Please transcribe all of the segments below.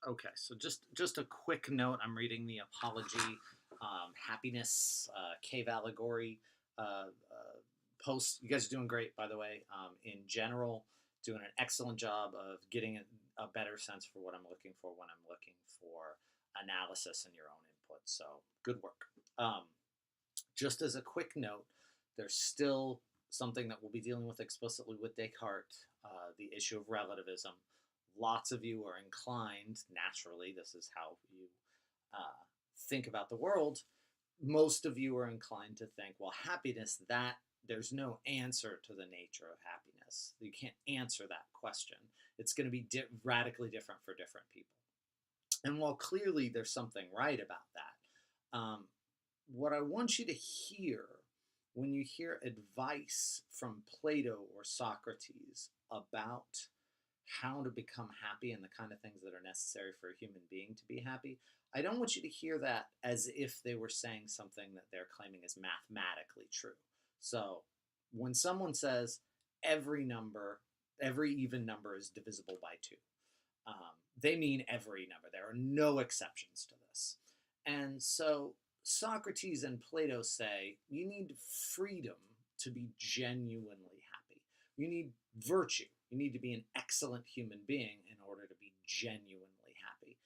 Okay, so just a quick note. I'm reading the Apology, Happiness, Cave Allegory post. You guys are doing great, by the way. In general, doing an excellent job of getting a better sense for what I'm looking for when I'm looking for analysis and your own input. So good work. Um, just as a quick note, there's still something that we'll be dealing with explicitly with Descartes, the issue of relativism. Lots of you are inclined, naturally, this is how you think about the world. Most of you are inclined to think, well, happiness, that there's no answer to the nature of happiness. You can't answer that question. It's going to be radically different for different people. And while clearly there's something right about that, what I want you to hear when you hear advice from Plato or Socrates about how to become happy and the kind of things that are necessary for a human being to be happy, I don't want you to hear that as if they were saying something that they're claiming is mathematically true. So when someone says every even number is divisible by 2, they mean every number. There are no exceptions to this. And so Socrates and Plato say you need freedom to be genuinely happy. You need virtue. You need to be an excellent human being in order to be genuinely happy.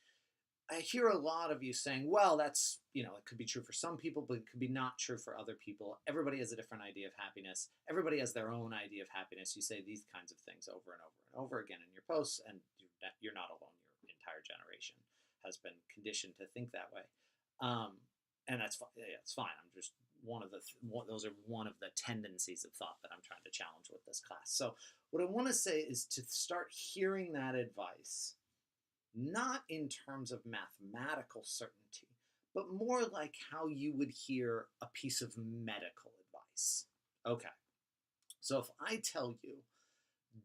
I hear a lot of you saying, well, that's, it could be true for some people, but it could be not true for other people. Everybody has a different idea of happiness. Everybody has their own idea of happiness. You say these kinds of things over and over and over again in your posts, and you're not alone. Your entire generation has been conditioned to think that way. And that's fine. Yeah, it's fine. I'm just those are one of the tendencies of thought that I'm trying to challenge with this class. So what I want to say is to start hearing that advice, not in terms of mathematical certainty, but more like how you would hear a piece of medical advice. Okay. So if I tell you,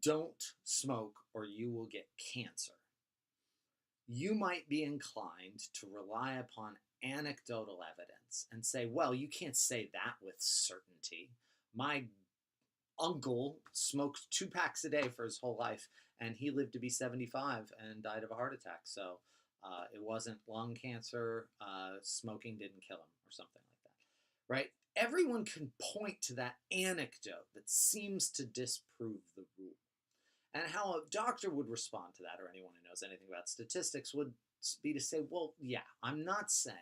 don't smoke or you will get cancer, you might be inclined to rely upon anecdotal evidence and say, well, you can't say that with certainty. My uncle smoked 2 packs a day for his whole life, and he lived to be 75 and died of a heart attack. So it wasn't lung cancer. Smoking didn't kill him or something like that, right? Everyone can point to that anecdote that seems to disprove the rule. And how a doctor would respond to that, or anyone who knows anything about statistics, would be to say, well, yeah, I'm not saying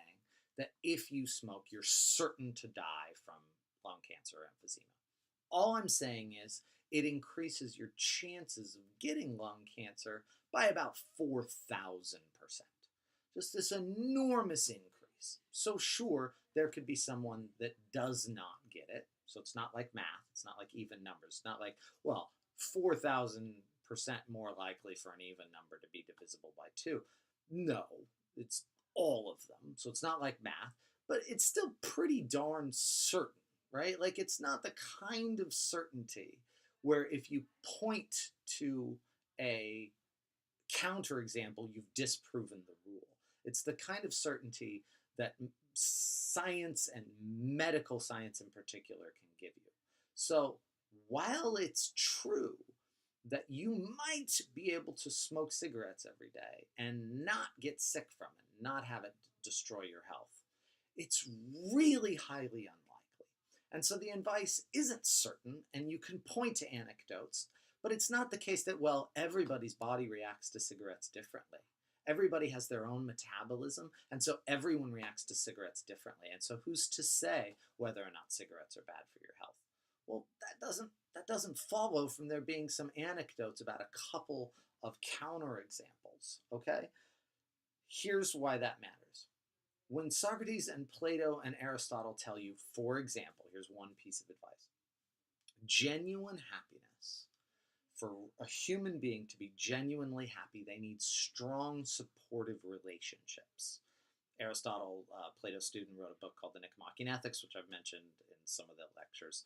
that if you smoke, you're certain to die from lung cancer or emphysema. All I'm saying is it increases your chances of getting lung cancer by about 4,000%. Just this enormous increase. So sure, there could be someone that does not get it. So it's not like math. It's not like even numbers. It's not like, well, 4,000% more likely for an even number to be divisible by 2. No, it's all of them. So it's not like math, but it's still pretty darn certain, right? Like it's not the kind of certainty where if you point to a counterexample, you've disproven the rule. It's the kind of certainty that science and medical science in particular can give you. So while it's true that you might be able to smoke cigarettes every day and not get sick from it, not have it destroy your health, it's really highly unlikely. And so the advice isn't certain, and you can point to anecdotes, but it's not the case that, well, everybody's body reacts to cigarettes differently. Everybody has their own metabolism, and so everyone reacts to cigarettes differently. And so who's to say whether or not cigarettes are bad for your health? Well, that doesn't follow from there being some anecdotes about a couple of counterexamples, okay? Here's why that matters. When Socrates and Plato and Aristotle tell you, for example, here's one piece of advice. Genuine happiness, for a human being to be genuinely happy, they need strong, supportive relationships. Aristotle, Plato's student, wrote a book called the Nicomachean Ethics, which I've mentioned in some of the lectures.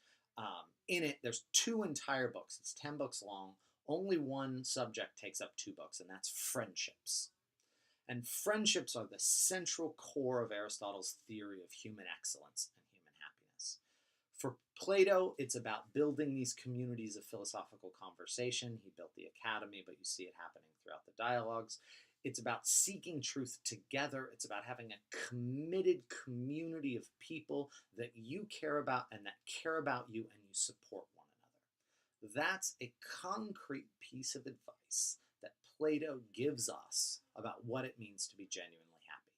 In it, there's 2 entire books. It's 10 books long. Only one subject takes up 2 books, and that's friendships. And friendships are the central core of Aristotle's theory of human excellence and human happiness. For Plato, it's about building these communities of philosophical conversation. He built the academy, but you see it happening throughout the dialogues. It's about seeking truth together. It's about having a committed community of people that you care about and that care about you and you support one another. That's a concrete piece of advice that Plato gives us about what it means to be genuinely happy.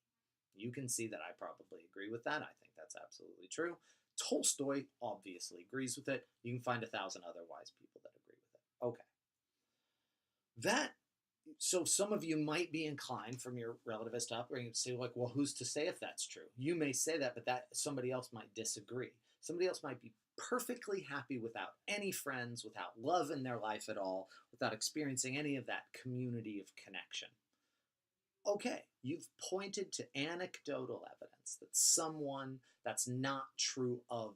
You can see that I probably agree with that. I think that's absolutely true. Tolstoy obviously agrees with it. You can find 1,000 other wise people that agree with it. Okay. So some of you might be inclined from your relativist upbringing to say, like, well, who's to say if that's true? You may say that, but that somebody else might disagree. Somebody else might be perfectly happy without any friends, without love in their life at all, without experiencing any of that community of connection. Okay, you've pointed to anecdotal evidence that that's not true of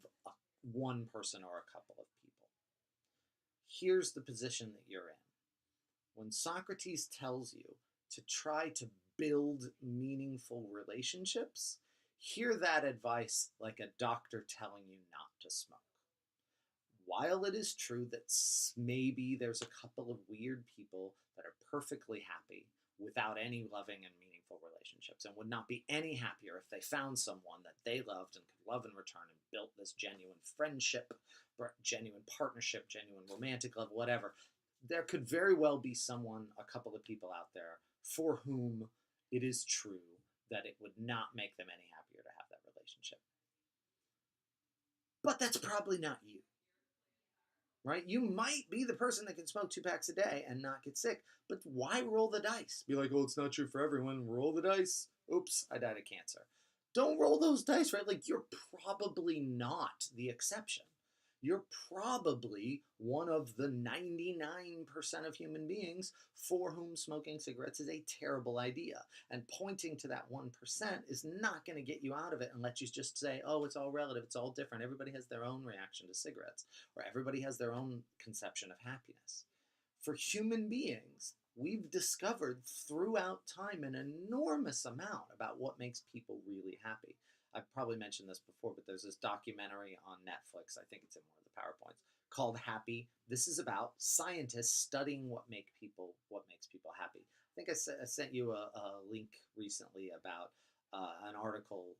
one person or a couple of people. Here's the position that you're in. When Socrates tells you to try to build meaningful relationships, hear that advice like a doctor telling you not to smoke. While it is true that maybe there's a couple of weird people that are perfectly happy without any loving and meaningful relationships and would not be any happier if they found someone that they loved and could love in return and built this genuine friendship, genuine partnership, genuine romantic love, whatever, there could very well be a couple of people out there for whom it is true that it would not make them any happier to have that relationship. But that's probably not you. Right? You might be the person that can smoke 2 packs a day and not get sick, but why roll the dice? Be like, oh, it's not true for everyone. Roll the dice. Oops, I died of cancer. Don't roll those dice, right? Like, you're probably not the exception. You're probably one of the 99% of human beings for whom smoking cigarettes is a terrible idea. And pointing to that 1% is not going to get you out of it and let you just say, oh, it's all relative, it's all different. Everybody has their own reaction to cigarettes, or everybody has their own conception of happiness. For human beings, we've discovered throughout time an enormous amount about what makes people really happy. I've probably mentioned this before, but there's this documentary on Netflix, I think it's in one of the PowerPoints, called Happy. This is about scientists studying what makes people happy. I think I sent you a link recently about an article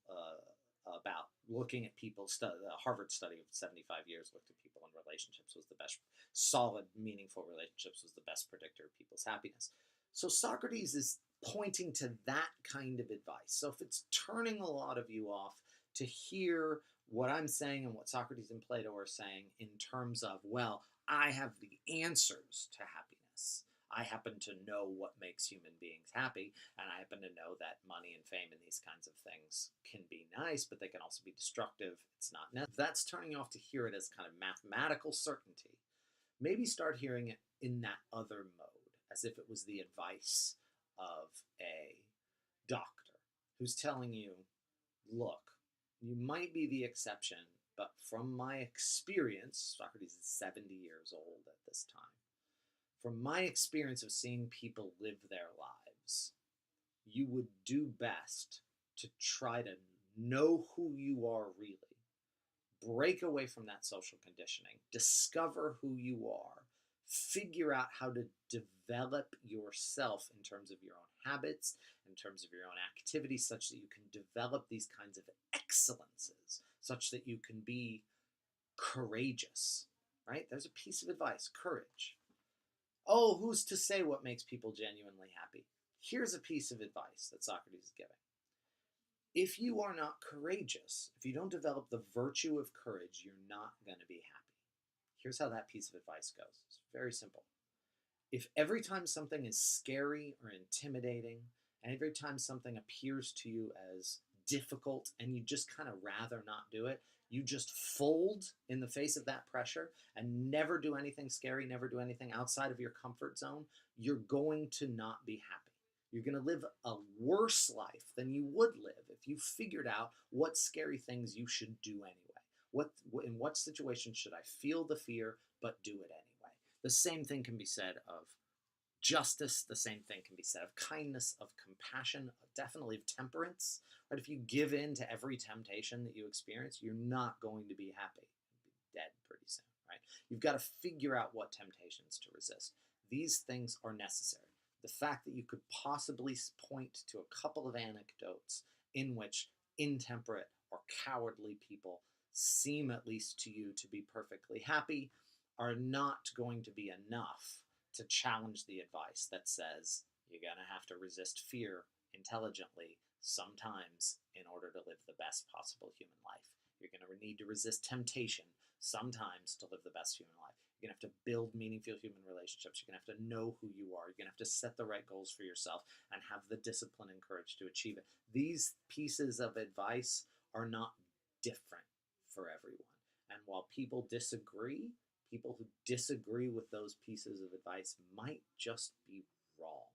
about looking at people. The Harvard study of 75 years looked at people in relationships was the best, solid, meaningful relationships was the best predictor of people's happiness. So Socrates is pointing to that kind of advice. So if it's turning a lot of you off to hear what I'm saying and what Socrates and Plato are saying in terms of, well, I have the answers to happiness. I happen to know what makes human beings happy, and I happen to know that money and fame and these kinds of things can be nice, but they can also be destructive. It's not necessary. If that's turning you off to hear it as kind of mathematical certainty, maybe start hearing it in that other mode, as if it was the advice of a doctor who's telling you, look, you might be the exception, but from my experience, Socrates is 70 years old at this time, from my experience of seeing people live their lives, you would do best to try to know who you are really, break away from that social conditioning, discover who you are, figure out how to develop yourself in terms of your own habits, in terms of your own activities, such that you can develop these kinds of excellences, such that you can be courageous, right? There's a piece of advice, courage. Oh, who's to say what makes people genuinely happy? Here's a piece of advice that Socrates is giving. If you are not courageous, if you don't develop the virtue of courage, you're not going to be happy. Here's how that piece of advice goes. It's very simple. If every time something is scary or intimidating, and every time something appears to you as difficult and you just kind of rather not do it, you just fold in the face of that pressure and never do anything scary, never do anything outside of your comfort zone, you're going to not be happy. You're going to live a worse life than you would live if you figured out what scary things you should do anyway. In what situation should I feel the fear but do it anyway? The same thing can be said of justice. The same thing can be said of kindness, of compassion, definitely of temperance. Right? If you give in to every temptation that you experience, you're not going to be happy. You'll be dead pretty soon. Right? You've got to figure out what temptations to resist. These things are necessary. The fact that you could possibly point to a couple of anecdotes in which intemperate or cowardly people seem, at least to you, to be perfectly happy are not going to be enough to challenge the advice that says you're going to have to resist fear intelligently sometimes in order to live the best possible human life. You're going to need to resist temptation sometimes to live the best human life. You're going to have to build meaningful human relationships. You're going to have to know who you are. You're going to have to set the right goals for yourself and have the discipline and courage to achieve it. These pieces of advice are not different for everyone. And while people disagree, people who disagree with those pieces of advice might just be wrong.